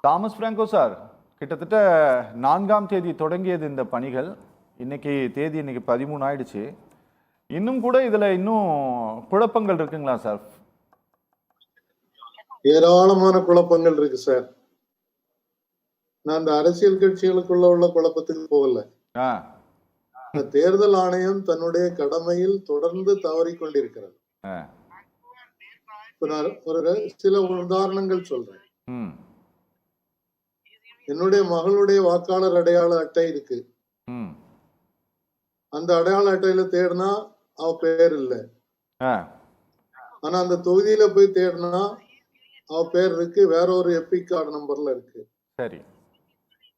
Thomas Franco sir, கிட்டத்தட்ட 4ஆம் தேதி தொடங்கியது இந்த பணிகள். இன்னைக்கு 13 ஆயிடுச்சு. இன்னும் கூட இதுல இன்னும் குழப்பங்கள் இருக்குங்களா சார்? ஏராளமான குழப்பங்கள் இருக்கு சார். நான் இந்த அரசியல் கட்சிகளுக்குள்ள உள்ள குழப்பத்துக்கு போகல. தேர்தல் ஆணையம் தன்னுடைய கடமையில் தொடர்ந்து தவறிக்கொண்டிருக்கிறது. நான் ஒரு சில உதாரணங்கள் சொல்றேன். என்னுடைய மகளுடைய வாக்காளர் அடையாள அட்டை இருக்கு. அந்த அடையாள அட்டையில தேடினா அவ பேர் இல்லை. ஆனா அந்த தொகுதியில போய் தேடினா அவ பேர் இருக்கு, வேற ஒரு எபிக் கார்டு நம்பர்ல இருக்கு. சரி,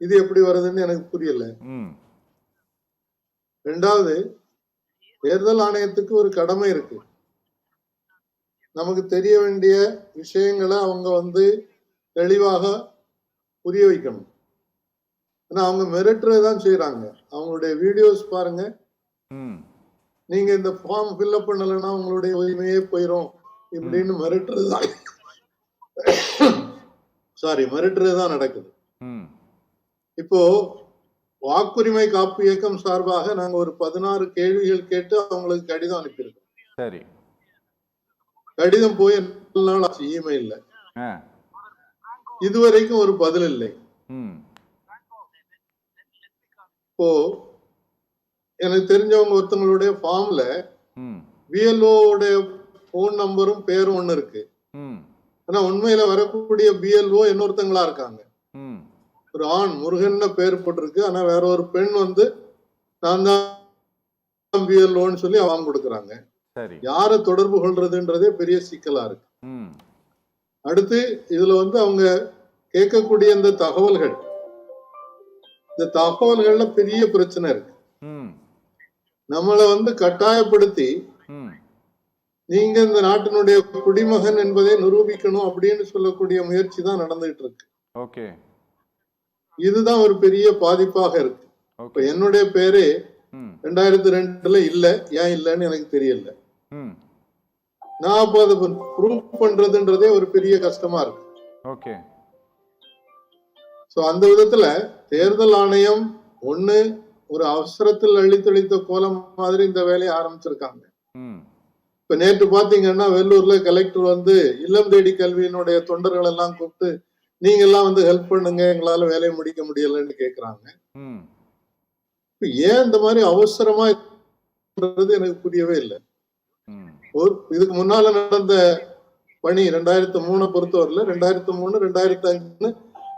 இது எப்படி வருதுன்னு எனக்கு புரியல. ரெண்டாவது, தேர்தல் ஆணையத்துக்கு ஒரு கடமை இருக்கு. நமக்கு தெரிய வேண்டிய விஷயங்களை அவங்க தெளிவாக புரிய வைக்கணும். ஆனா அவங்க மிரட்டுறதுதான் செய்யறாங்க. அவங்களுடைய வீடியோஸ் பாருங்க. நீங்க இந்த ஃபார்ம் ஃபில்அப் பண்ணலைன்னா உங்களுடைய உரிமையே போயிடும் இப்படின்னு மிரட்டுறதுதான் மிரட்டுறதுதான் நடக்குது. இப்போ வாக்குரிமை காப்பு இயக்கம் சார்பாக நாங்க ஒரு 16 கேள்விகள் கேட்டு அவங்களுக்கு கடிதம் அனுப்பியிருக்கோம். சரி, கடிதம் போய் இமெயில்ல இதுவரைக்கும் ஒரு பதில் இல்லை. இப்போ எனக்கு தெரிஞ்சவங்க ஒருத்தவங்களுடைய ஃபார்ம்ல பிஎல்ஓடைய போன் நம்பரும் பேரும் ஒண்ணு இருக்கு. ஆனா உண்மையில வரக்கூடிய பிஎல்ஓ இன்னொருத்தங்களா இருக்காங்க. ஒரு ஆண் முருகன் பேர் போட்டிருக்கு. ஆனா வேற ஒரு பெண் நான் தான் பிஎல்ஓன்னு சொல்லி அவங்க கொடுக்குறாங்க. யாரை தொடர்பு கொள்றதுன்றதே பெரிய சிக்கலா இருக்கு. அடுத்து இதுல அவங்க கேட்கக்கூடிய இந்த தகவல்கள்ல பெரிய பிரச்சனை இருக்கு. நம்மளை கட்டாயப்படுத்தி நீங்க இந்த நாட்டினுடைய குடிமகன் என்பதை நிரூபிக்கணும் அப்படின்னு சொல்லக்கூடிய முயற்சி தான் நடந்துகிட்டு இருக்கு. ஓகே, இதுதான் ஒரு பெரிய பாதிப்பாக இருக்கு. இப்ப என்னுடைய பேரு 2002 இல்ல, ஏன் இல்லன்னு எனக்கு தெரியல. நான் அப்ப அதை ப்ரூவ் பண்றதுன்றதே ஒரு பெரிய கஷ்டமா இருக்கு. ஓகே, சோ அந்த விதத்துல தேர்தல் ஆணையம் ஒரு அவசரத்தில் அழித்தொழித்த கோலம் மாதிரி இந்த வேலையை ஆரம்பிச்சிருக்காங்க. இப்ப நேற்று பாத்தீங்கன்னா வெள்ளூர்ல கலெக்டர் இல்லம் தேடி கல்வியினுடைய தொண்டர்கள் எல்லாம் கூப்பிட்டு நீங்க எல்லாம் ஹெல்ப் பண்ணுங்க, எங்களால வேலையை முடிக்க முடியலன்னு கேக்குறாங்க. ஏன் இந்த மாதிரி அவசரமா எனக்கு புரியவே இல்லை. இதுக்கு முன்னால நடந்த பணி 2003 பொறுத்தவரையில 2003, 2005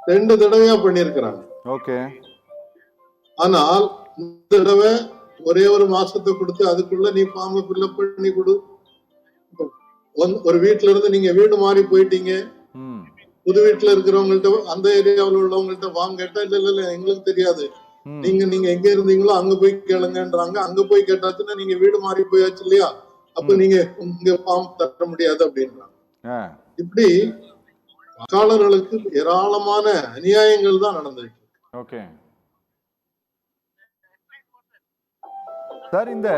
2 தடவையா பண்ணிருக்கிறாங்க. ஓகே, ஆனால் இந்த தடவை ஒரே ஒரு மாசத்தை கொடுத்து அதுக்குள்ள நீ ஃபார்ம் ஃபில்அப் பண்ணி கொடு. ஒரு வீட்டுல இருந்து நீங்க வீடு மாறி போயிட்டீங்க, புது வீட்டுல இருக்கிறவங்கள்ட்ட அந்த ஏரியாவில் உள்ளவங்கள்ட்ட ஃபார்ம் கேட்டா இல்ல எங்களுக்கு தெரியாது, நீங்க எங்க இருந்தீங்களோ அங்க போய் கேளுங்கன்றாங்க. அங்க போய் கேட்டாச்சுன்னா நீங்க வீடு மாறி போயாச்சு இல்லையா, அப்ப நீங்க இங்க ஃபார்ம் தர முடியாது அப்படின்றாங்க. இப்படி வாக்காளர்களுக்கு ஏராளமான அநியாயங்கள் தான் நடந்துட்டு இருக்கு. ஓகே சார், இந்த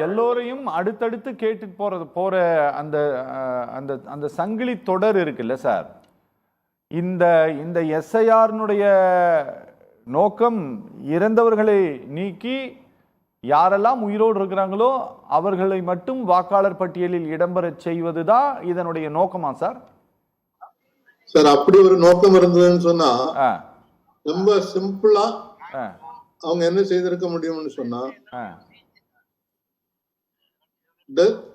எல்லோரையும் அடுத்தடுத்து கேட்டு போற அந்த அந்த அந்த சங்கிலி தொடர் இருக்குல்ல சார், இந்த எஸ்ஐஆர்னுடைய நோக்கம் இறந்தவர்களை நீக்கி யாரெல்லாம் உயிரோடு இருக்கிறாங்களோ அவர்களை மட்டும் வாக்காளர் பட்டியலில் இடம்பெற செய்வதுதான் இதனுடைய நோக்கமா சார்? சார், அப்படி ஒரு நோக்கம் இருந்ததுன்னு சொன்னா ரொம்ப சிம்பிளா அவங்க என்ன செய்திருக்க முடியும்னு சொன்னா,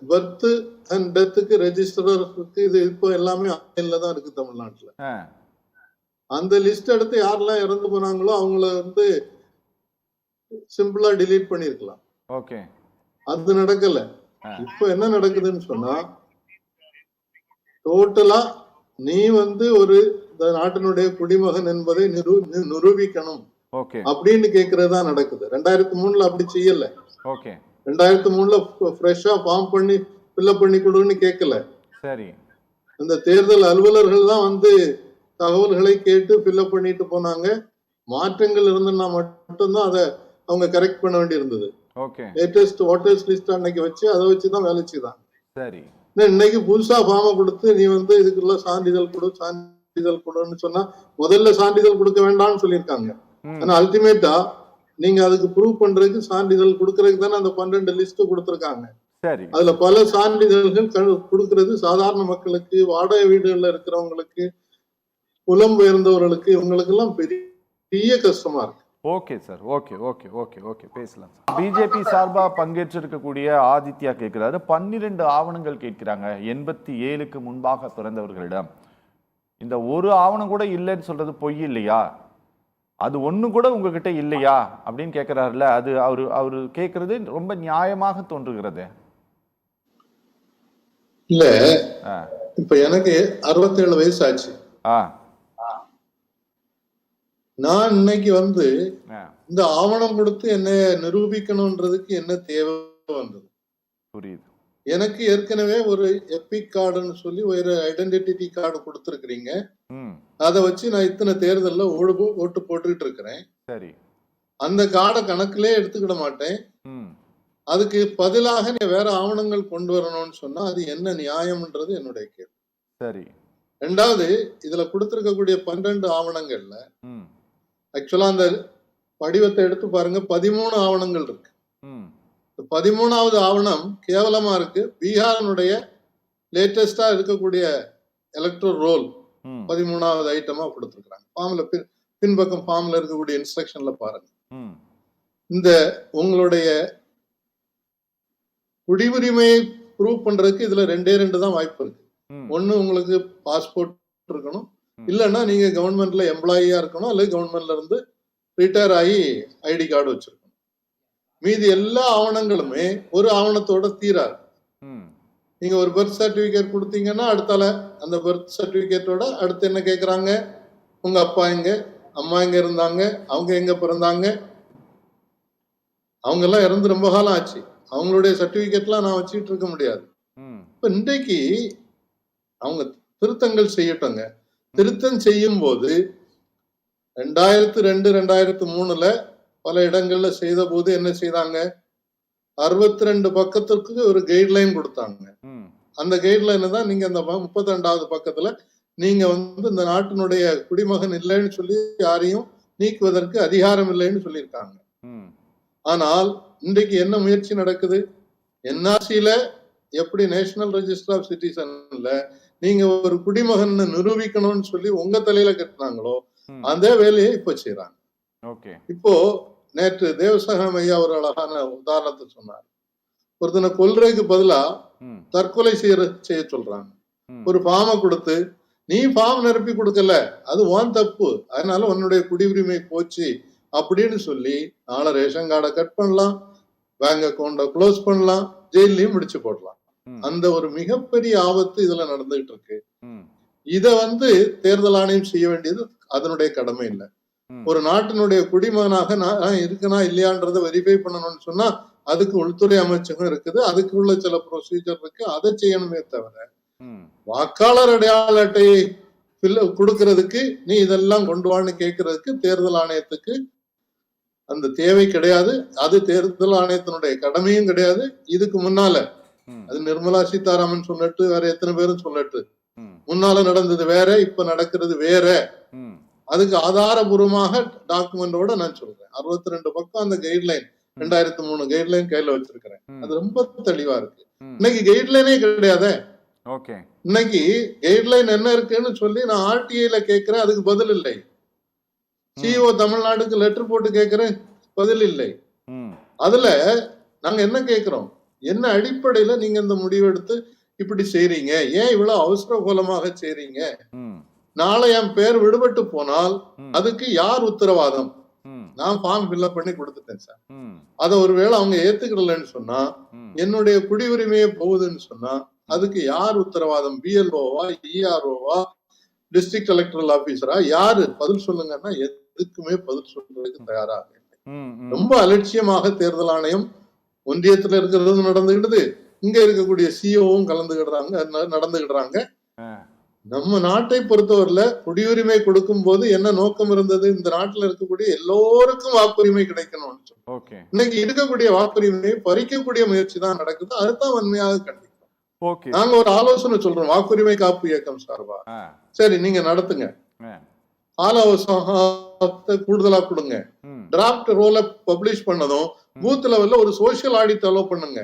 பர்த் அண்ட் டெத்துக்கு ரெஜிஸ்டருக்கு இது இப்போ எல்லாமே ஆன்லைன்ல தான் இருக்கு தமிழ்நாட்டுல. அந்த லிஸ்ட் எடுத்து யாரெல்லாம் இறந்து போனாங்களோ அவங்கள சிம்பிளா டிலீட் பண்ணிருக்கலாம். ஓகே, அது நடக்கல. இப்ப என்ன நடக்குதுன்னு சொன்னா, டோட்டலா நீ ஒரு இந்த நாட்டினுடைய குடிமகன் என்பதை நிரூபிக்கணும் அப்படின்னு கேக்குறதா நடக்குது. 2003 அப்படி செய்யல. 2003 ஃப்ரெஷ்ஷா ஃபார்ம் பண்ணி ஃபில்அப் பண்ணி கொடுன்னு கேட்கல. சரி, அந்த தேர்தல் அலுவலர்கள் தான் தகவல்களை கேட்டு ஃபில்அப் பண்ணிட்டு போனாங்க. மாற்றங்கள் இருந்ததுன்னா மட்டும்தான் அதை அவங்க கரெக்ட் பண்ண வேண்டி இருந்தது. லேட்டஸ்ட் வாட்டர்ஸ் லிஸ்ட் அன்னைக்கு வச்சு அதை வச்சுதான் வேலை செய்தாங்க. சரி, இன்னைக்கு புதுசா ஃபார்மை கொடுத்து நீ இதுக்குள்ள சான்றிதழ் கொடு சான்றிதழ் கொடுன்னு சொன்னா முதல்ல சான்றிதழ் கொடுக்க வேண்டாம்னு சொல்லியிருக்காங்க. ம். ஆனா அல்டிமேட்டா நீங்க அதுக்கு ப்ரூவ் பண்றதுக்கு சான்றிதழ் கொடுக்கறதுக்கு தானே அந்த 12 லிஸ்ட் கொடுத்திருக்காங்க. சரி. அதுல பல சான்றிதழ்கள் கொடுக்கிறது சாதாரண மக்களுக்கு, வாடகை வீடுகள்ல இருக்கிறவங்களுக்கு, புலம்பெயர்ந்தவர்களுக்கு, இவங்களுக்கு எல்லாம் பெரிய கஷ்டமா இருக்கு. Okay sir. Okay okay okay okay பேசலாம். பிஜேபி சார்பா பங்கேற்றிருக்கக்கூடிய ஆதித்யா கேட்கிறாரு, 12 ஆவணங்கள் கேட்கிறாங்க 87க்கு முன்பாக பிறந்தவர்களிடம். இந்த ஒரு ஆவணம் கூட இல்லைன்னு சொல்றது பொய் இல்லையா? அது ஒண்ணு கூட உங்ககிட்ட இல்லையா அப்படின்னு கேட்கிறாருல, அது அவரு கேட்கறது ரொம்ப நியாயமாக தோன்றுகிறது. இல்ல, ஆ. இப்ப எனக்கு 67 வயசு ஆச்சு. ஆ. நான் இன்னைக்கு ஆ. இந்த ஆவணம் கொடுத்து என்ன நிரூபிக்கணும்ன்றதுக்கு என்ன தேவை வந்தது? புரியுது. எனக்கு ஏற்கனவே ஒரு எபிக் கார்டுன்னு சொல்லி ஒரு ஐடென்டிட்டி கார்டு கொடுத்துருக்கீங்க. ம். அதை வச்சு நான் இத்தனை தேர்தல்ல ஓட்டு போட்டுக்கிட்டு இருக்கிறேன். சரி. அந்த கார்டை கணக்கிலே எடுத்துக்கிட மாட்டேன். ம். அதுக்கு பதிலாக நீ வேற ஆவணங்கள் கொண்டு வரணும்னு சொன்னா அது என்ன நியாயம்ன்றது என்னுடைய கேள்வி. சரி. ரெண்டாவது, இதுல கொடுத்திருக்கக்கூடிய 12 ஆவணங்கள்ல ம். ஆக்சுவலா அந்த படிவத்தை எடுத்து பாருங்க, 13 ஆவணங்கள் இருக்கு. ம். 13வது ஆவணம் கேவலமா இருக்கு. பீகாரினுடைய லேட்டஸ்டா இருக்கக்கூடிய எலக்ட்ரல் ரோல் ம். 13வது ஐட்டமா கொடுத்திருக்காங்க. ஃபார்ம்ல பின்பக்கம் ஃபார்ம்ல இருக்கக்கூடிய இன்ஸ்ட்ரக்ஷன்ல பாருங்க. ம். இந்த உங்களுடைய குடியுரிமையை ப்ரூவ் பண்றதுக்கு இதுல 2 தான் வாய்ப்பு இருக்கு. ம். ஒண்ணு, உங்களுக்கு பாஸ்போர்ட் இருக்கணும், ம். இல்லைன்னா நீங்க கவர்மெண்ட்ல எம்ப்ளாயியா இருக்கணும், அல்லது கவர்மெண்ட்ல இருந்து ரிட்டையர் ஆகி ஐடி கார்டு வச்சிருக்கணும். மீதி எல்லா ஆவணங்களுமே ஒரு ஆவணத்தோட தீராது. ம். நீங்க ஒரு பர்த் சர்டிபிகேட் கொடுத்தீங்கன்னா அடுத்தால அந்த பர்த் சர்டிபிகேட்டோட அடுத்து என்ன கேட்கறாங்க? உங்க அப்பா எங்க, அம்மா எங்க இருந்தாங்க, அவங்க எங்க பிறந்தாங்க, அவங்க எல்லாம் இறந்து ரொம்ப காலம் ஆச்சு, அவங்களுடைய சர்டிபிகேட்லாம் நான் வச்சுட்டு இருக்க முடியாது. ம். இப்ப இன்றைக்கு அவங்க திருத்தங்கள் செய்யட்டோங்க. திருத்தம் செய்யும் போது 2002 2003ல பல இடங்கள்ல செய்த போது என்ன செய்தாங்க? 62 பக்கத்துக்கு ஒரு கைட்லைன் கொடுத்தாங்க. ம். அந்த கைட்லைன் தான் நீங்க அந்த 32வது பக்கத்துல நீங்க இந்த நாட்டினுடைய குடிமகன் இல்லைன்னு சொல்லி யாரையும் நீக்குவதற்கு அதிகாரம் இல்லைன்னு சொல்லியிருக்காங்க. ம். ஆனால் இன்றைக்கு என்ன முயற்சி நடக்குது? என்ஆர்சியில எப்படி நேஷனல் ரெஜிஸ்டர் ஆஃப் சிட்டிசன்ல நீங்க ஒரு குடிமகன் நிரூபிக்கணும்னு சொல்லி உங்க தலையில கட்டினாங்களோ ம். அதே வேலையை இப்ப செய்யறாங்க. ஓகே. இப்போ நேற்று தேவசகம் ஐயா ஒரு அழகான உதாரணத்தை சொன்னார். ஒருத்தனை கொல்றதுக்கு பதிலா ம். தற்கொலை செய்ய சொல்றாங்க. ம். ஒரு ஃபார்மை கொடுத்து, நீ ஃபார்ம் நிரப்பி கொடுக்கல, அது உன் தப்பு, அதனால உன்னுடைய குடியுரிமை போச்சு அப்படின்னு சொல்லி நாளை ரேஷன் கார்டை கட் பண்ணலாம், பேங்க் அக்கௌண்ட க்ளோஸ் பண்ணலாம், ஜெயிலையும் முடிச்சு போடலாம். ம். அந்த ஒரு மிகப்பெரிய ஆபத்து இதுல நடந்துகிட்டு இருக்கு. ம். இத தேர்தல் ஆணையம் செய்ய வேண்டியது அதனுடைய கடமை இல்லை. ம். ஒரு நாட்டினுடைய குடிமகனாக நான் இருக்கனா இல்லையான்றதை வெரிஃபை பண்ணணும்னு சொன்னா அதுக்கு உள்துறை அமைச்சகம் இருக்குது, அதுக்கு உள்ள சில ப்ரொசீஜர் இருக்கு, அதை செய்யணுமே தவிர ம். வாக்காளர் அடையாள அட்டையை கொடுக்கறதுக்கு நீ இதெல்லாம் கொண்டு வான்னு கேட்கறதுக்கு தேர்தல் ஆணையத்துக்கு அந்த தேவை கிடையாது. அது தேர்தல் ஆணையத்தினுடைய கடமையும் கிடையாது. இதுக்கு முன்னால ம். அது நிர்மலா சீதாராமன் சொல்லட்டு, வேற எத்தனை பேரும் சொல்லட்டு, ம். முன்னால நடந்தது வேற, இப்ப நடக்கிறது வேற. ம். அதுக்கு ஆதாரபூர்வமாக டாக்குமெண்டோட நான் சொல்றேன். 62 பக்கம் அந்த கைட்லைன் 2003 கைட்லைன் கையில வச்சிருக்கிறேன். ம். அது ரொம்ப தெளிவா இருக்கு. ம். இன்னைக்கு கைட்லைனே கிடையாதே. ஓகே. இன்னைக்கு கைட்லைன் என்ன இருக்குன்னு சொல்லி நான் ஆர்டிஐல கேட்கிறேன், அதுக்கு பதில் இல்லை. சிஓ தமிழ்நாடுக்கு லெட்டர் போட்டு கேட்கிறேன், பதில் இல்லை. ம். அதுல நாங்க என்ன கேட்கிறோம்? என்ன அடிப்படையில நீங்க இந்த முடிவு எடுத்து இப்படி செய்றீங்க? ஏன் இவ்வளவு அவசர கோலமாக செய்றீங்க? ம். நாளை என் பேர் விடுபட்டு போனால் ம். அதுக்கு யார் உத்தரவாதம்? ம். நான் ஃபார்ம் ஃபில்அப் பண்ணி கொடுத்துட்டேன் சார். ம். அதை ஒருவேளை அவங்க ஏத்துக்கலன்னு சொன்னா, ம். என்னுடைய குடியுரிமையே போகுதுன்னு சொன்னா அதுக்கு யார் உத்தரவாதம்? பிஎல்ஓவா, இஆர்ஓவா, டிஸ்ட்ரிக்ட் எலக்டரல் ஆபீசரா? யாரு பதில் சொல்லுங்கன்னா எதுக்குமே பதில் சொல்றதுக்கு தயாராக இல்லை. ம். ம். ரொம்ப அலட்சியமாக தேர்தல் ஆணையம் ஒன்றியத்துல இருக்கிறது நடந்துகிடுது, இங்க இருக்கக்கூடிய சிஓவும் நடந்துகிடுறாங்க. ஆ. நம்ம நாட்டை பொறுத்தவரையில குடியுரிமை கொடுக்கும் போது என்ன நோக்கம் இருந்தது? இந்த நாட்டுல இருக்கக்கூடிய எல்லோருக்கும் வாக்குரிமை கிடைக்கணும்னு சொல்லி. ஓகே. இன்னைக்கு இருக்கக்கூடிய வாக்குரிமையை பறிக்கக்கூடிய முயற்சி தான் நடக்குது. அதுதான் வன்மையாக கண்டிக்கிறோம். ஓகே. நாங்க ஒரு ஆலோசனை சொல்றோம், வாக்குரிமை காப்பு இயக்கம் சார்பா. சரி, நீங்க நடத்துங்க, கால அவகாசத்தை கூடுதலா கொடுங்க, டிராப்ட் ரோல பப்ளிஷ் பண்ணதும் பூத் லெவல்ல ஒரு சோசியல் ஆடிட் அலோ பண்ணுங்க.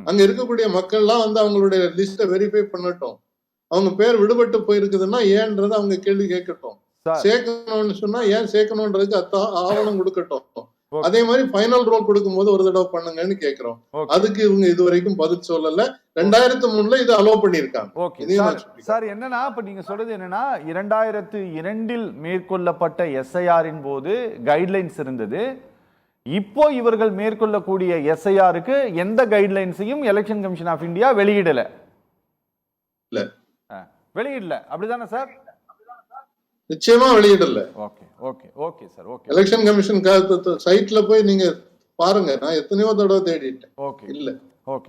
அங்க இருக்கக்கூடிய மக்கள் எல்லாம் வந்து அவங்களுடைய லிஸ்ட வெரிஃபை பண்ணட்டும். அவங்க பேர் விடுபட்டு போயிருக்குதுன்னா ஏன்றதை அவங்க கேள்வி கேட்கட்டும். சேர்க்கணும்னு சொன்னா ஏன் சேர்க்கணும்ன்றதுக்கு ஆவணம் கொடுக்கட்டும். அதே மாதிரி ஃபைனல் ரோல் கொடுக்கும் போது ஒரு தடவை பண்ணுங்கன்னு கேட்கிறோம். அதுக்கு இவங்க இதுவரைக்கும் பதில் சொல்லல. 2003 இது அலோ பண்ணிருக்காங்க. சார் என்னன்னா இப்ப நீங்க சொல்றது என்னன்னா 2002 மேற்கொள்ளப்பட்ட எஸ்ஐஆரின் போது கைட்லைன்ஸ் இருந்தது. இப்போ இவர்கள் மேற்கொள்ளக்கூடிய எஸ்ஐஆருக்கு எந்த கைட்லைன்ஸையும் எலெக்ஷன் கமிஷன் ஆஃப் இந்தியா வெளியிடல. அப்படிதானே சார்? நிச்சயமா வெளியிடல. Okay okay okay sir. Okay. Election commission சைட்ல போய் நீங்க பாருங்க, நான் எத்தனையோ தடவை தேடிட்டேன். ஓகே. இல்ல. ஓகே.